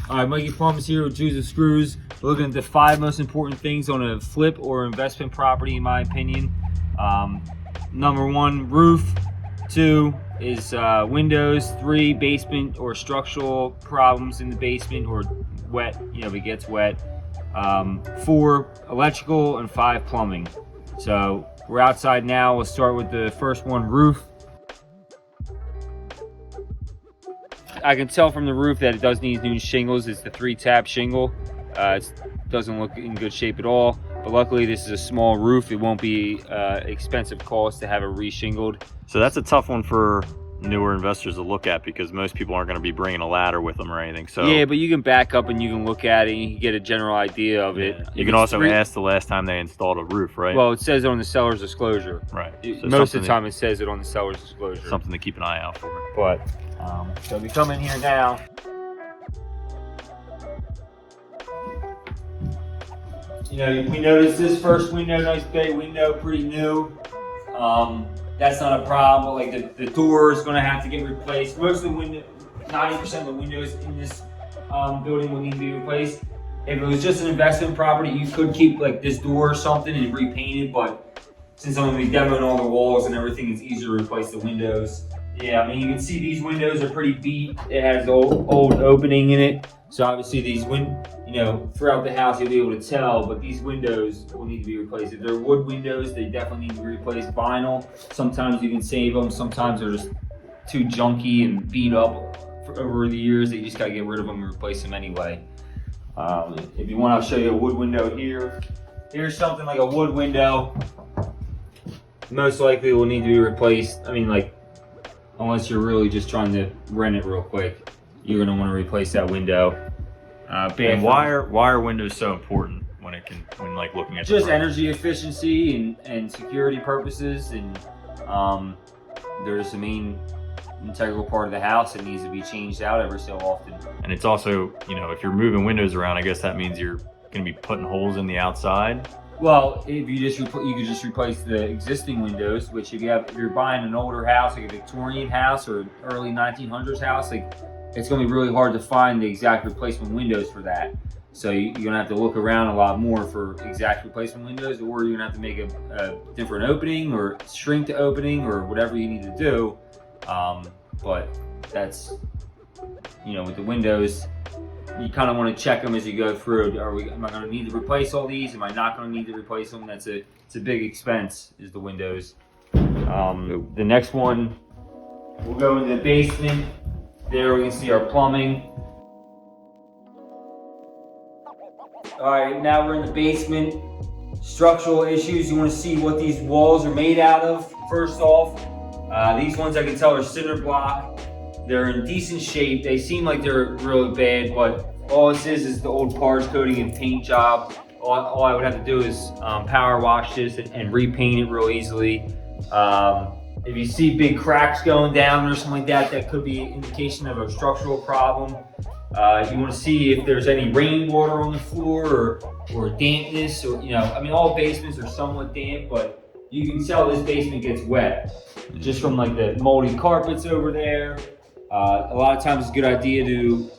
All right, Mikey Plums here with Jews and Screws. We're looking at the 5 most important things on a flip or investment property, in my opinion. Number 1, roof. 2 is windows. 3, basement or structural problems in the basement or wet, if it gets wet. 4, electrical, and 5, plumbing. So we're outside now. We'll start with the first one, roof. I can tell from the roof that it does need new shingles. It's the 3-tap shingle. It doesn't look in good shape at all, but luckily this is a small roof. It won't be expensive cost to have it re-shingled. So that's a tough one for newer investors to look at because most people aren't going to be bringing a ladder with them or anything. So yeah, but you can back up and you can look at it and you can get a general idea of it. You can also ask the last time they installed a roof, right? Well, it says it on the seller's disclosure. Right. So most of the time it says it on the seller's disclosure. Something to keep an eye out for. But so we come in here now. We noticed this first window, nice bay window, pretty new. That's not a problem, but like the door is going to have to get replaced. Most of the window, 90% of the windows in this building will need to be replaced. If it was just an investment property, you could keep like this door or something and repaint it, but since I'm going to be demoing all the walls and everything, it's easier to replace the windows. Yeah, I mean, you can see these windows are pretty beat. It has old opening in it. So obviously these throughout the house you'll be able to tell, but these windows will need to be replaced. If they're wood windows, they definitely need to be replaced. Vinyl, sometimes you can save them. Sometimes they're just too junky and beat up over the years that you just gotta get rid of them and replace them anyway. If you want, I'll show you a wood window here. Here's something like a wood window. Most likely will need to be replaced. I mean, like, unless you're really just trying to rent it real quick, you're gonna want to replace that window. And why are windows so important when like looking at just energy efficiency and security purposes, and they're just a main integral part of the house that needs to be changed out every so often. And it's also, if you're moving windows around, I guess that means you're gonna be putting holes in the outside. Well, if you could just replace the existing windows, which if you're buying an older house, like a Victorian house or early 1900s house, like it's going to be really hard to find the exact replacement windows for that. So you're going to have to look around a lot more for exact replacement windows, or you're going to have to make a different opening or shrink the opening or whatever you need to do. But that's, with the windows, you kind of want to check them as you go through. Am I going to need to replace all these? Am I not going to need to replace them? It's a big expense, is the windows. The next one, we'll go into the basement. There we can see our plumbing. All right, now we're in the basement. Structural issues, you want to see what these walls are made out of, first off. These ones I can tell are cinder block. They're in decent shape. They seem like they're really bad, but all this is the old cars coating and paint job. All I would have to do is power wash this and repaint it real easily. If you see big cracks going down or something like that, that could be an indication of a structural problem. You want to see if there's any rainwater on the floor or dampness, or all basements are somewhat damp, but you can tell this basement gets wet just from like the moldy carpets over there. A lot of times it's a good idea to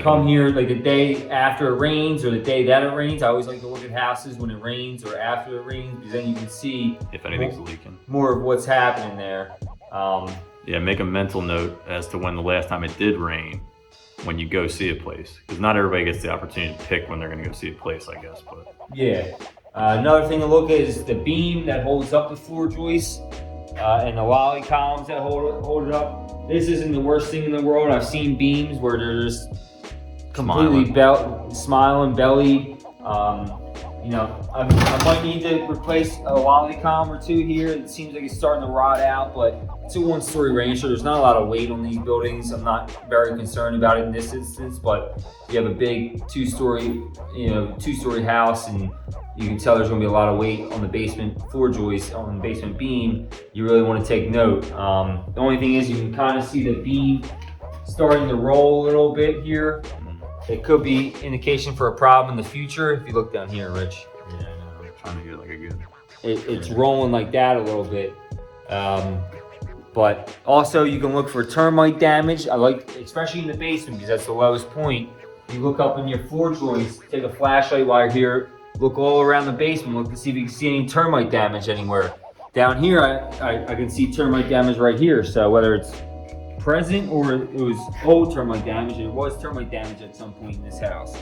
come here like the day after it rains or the day that it rains. I always like to look at houses when it rains or after it rains, because then you can see if anything's leaking, more of what's happening there. Yeah, make a mental note as to when the last time it did rain when you go see a place, because not everybody gets the opportunity to pick when they're going to go see a place, I guess. But yeah, another thing to look at is the beam that holds up the floor joist and the lolly columns that hold it up. This isn't the worst thing in the world. I've seen beams where they're just completely smiling, belly. I might need to replace a lolly column or two here. It seems like it's starting to rot out, but it's a one-story range, so there's not a lot of weight on these buildings. I'm not very concerned about it in this instance, but if you have a big two-story house and you can tell there's going to be a lot of weight on the basement floor joist, on the basement beam, you really want to take note. The only thing is you can kind of see the beam starting to roll a little bit here. It could be indication for a problem in the future. If you look down here, Rich. Yeah, I know. I'm trying to get like a good. It's rolling like that a little bit. But also you can look for termite damage. I like, especially in the basement because that's the lowest point. You look up in your floor joists, take a flashlight while you're here, look all around the basement, look to see if you can see any termite damage anywhere. Down here, I can see termite damage right here. So whether it's present or it was old termite damage, and it was termite damage at some point in this house.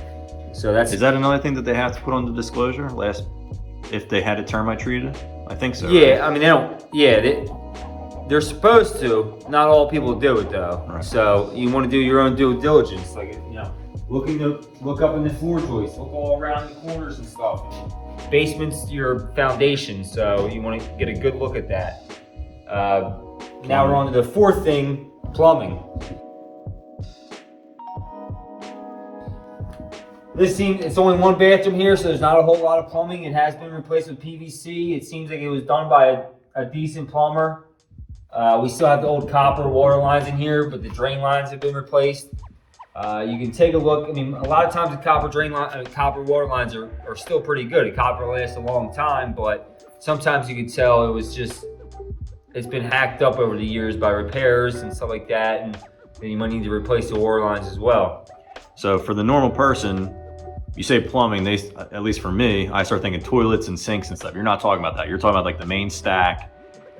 So that's. Is that another thing that they have to put on the disclosure if they had it termite treated? I think so. Yeah, right? I mean they don't. Yeah, they're supposed to. Not all people do it though. Right. So you want to do your own due diligence, like look up in the floor joists, look all around the corners and stuff. Basement's your foundation, so you want to get a good look at that. Now we're on to the fourth thing, plumbing. It's only one bathroom here, so there's not a whole lot of plumbing. It has been replaced with PVC. It seems like it was done by a decent plumber. We still have the old copper water lines in here, but the drain lines have been replaced. You can take a look. I mean, a lot of times the copper water lines are still pretty good. The copper lasts a long time, but sometimes you can tell it's been hacked up over the years by repairs and stuff like that, and then you might need to replace the water lines as well. So for the normal person, you say plumbing, at least for me, I start thinking toilets and sinks and stuff. You're not talking about that. You're talking about like the main stack,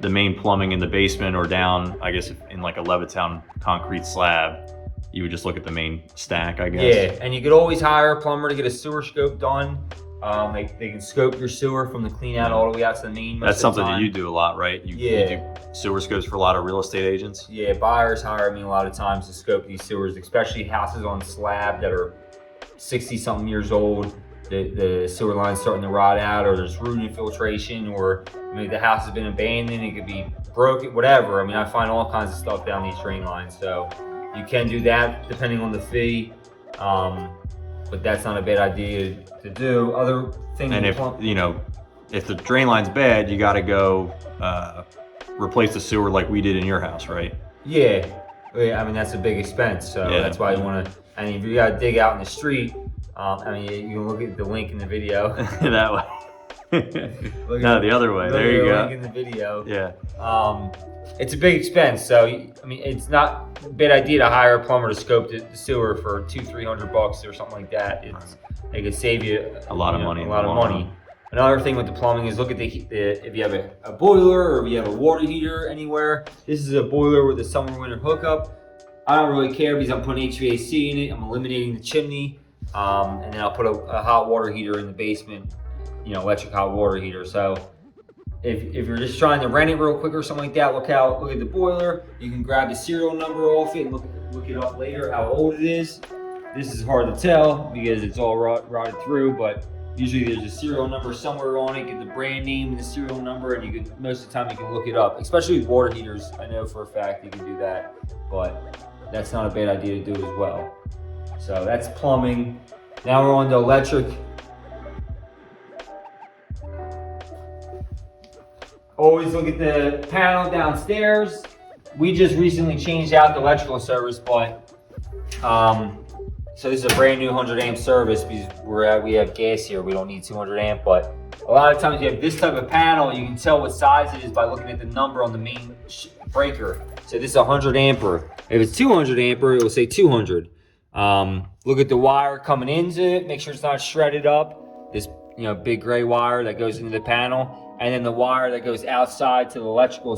the main plumbing in the basement or down, I guess, in like a Levittown concrete slab. You would just look at the main stack, I guess. Yeah, and you could always hire a plumber to get a sewer scope done. They can scope your sewer from the clean out all the way out to the main. That's something that you do a lot, right? You do sewer scopes for a lot of real estate agents? Yeah, buyers hire me a lot of times to scope these sewers, especially houses on slab that are 60-something years old. The sewer line's starting to rot out, or there's root infiltration, or the house has been abandoned, it could be broken, whatever. I mean, I find all kinds of stuff down these drain lines, so you can do that depending on the fee, but that's not a bad idea to do. Other things. And if the drain line's bad, you got to go replace the sewer like we did in your house, right? Yeah. I mean that's a big expense, so that's why you want to. And if you got to dig out in the street, I mean you can look at the link in the video. That way. No, the other way. There you go. Link in the video. Yeah. It's a big expense, so I mean, it's not a bad idea to hire a plumber to scope the sewer for $200-300 or something like that. It could save you a lot of money. Another thing with the plumbing is look at if you have a boiler or if you have a water heater anywhere. This is a boiler with a summer-winter hookup. I don't really care because I'm putting HVAC in it. I'm eliminating the chimney, and then I'll put a hot water heater in the basement. Electric hot water heater. So if you're just trying to rent it real quick or something like that, look at the boiler. You can grab the serial number off it and look it up later how old it is. This is hard to tell because it's all rotted through, but usually there's a serial number somewhere on it. Get the brand name and the serial number, and most of the time you can look it up. Especially with water heaters, I know for a fact you can do that, but that's not a bad idea to do as well. So that's plumbing. Now we're on to electric. Always look at the panel downstairs. We just recently changed out the electrical service, but so this is a brand new 100 amp service because we have gas here. We don't need 200 amp, but a lot of times you have this type of panel, you can tell what size it is by looking at the number on the main breaker. So this is a 100 amper. If it's 200 amper, it will say 200. Look at the wire coming into it. Make sure it's not shredded up. This big gray wire that goes into the panel. And then the wire that goes outside to the electrical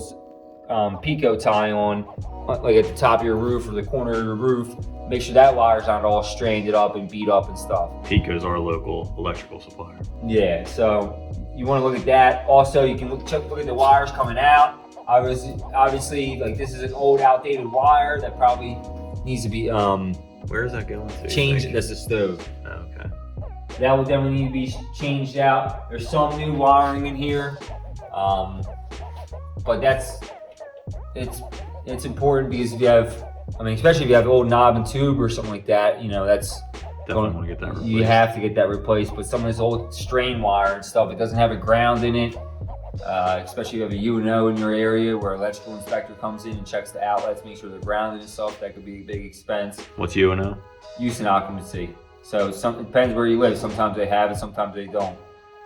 Pico tie on, like at the top of your roof or the corner of your roof. Make sure that wire's not all strained up and beat up and stuff. Pico's our local electrical supplier. Yeah, so you want to look at that. Also, you can look at the wires coming out. Obviously, like this is an old, outdated wire that probably needs to be where is that going to? Changed. That's the stove. Oh, okay. That would definitely need to be changed out. There's some new wiring in here, but it's important because if you have, especially if you have old knob and tube or something like that, that's definitely want to get that replaced. You have to get that replaced. But some of this old strain wire and stuff, it doesn't have a ground in it. Especially if you have a UNO in your area where electrical inspector comes in and checks the outlets, make sure they're grounded and stuff. That could be a big expense. What's UNO? Use and occupancy. So it depends where you live. Sometimes they have it, sometimes they don't.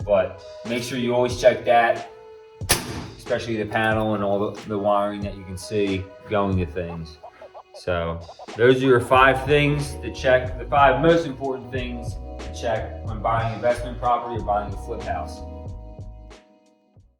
But make sure you always check that. especially the panel and all the wiring that you can see going to things. So those are your 5 things to check, the 5 most important things to check when buying investment property or buying a flip house.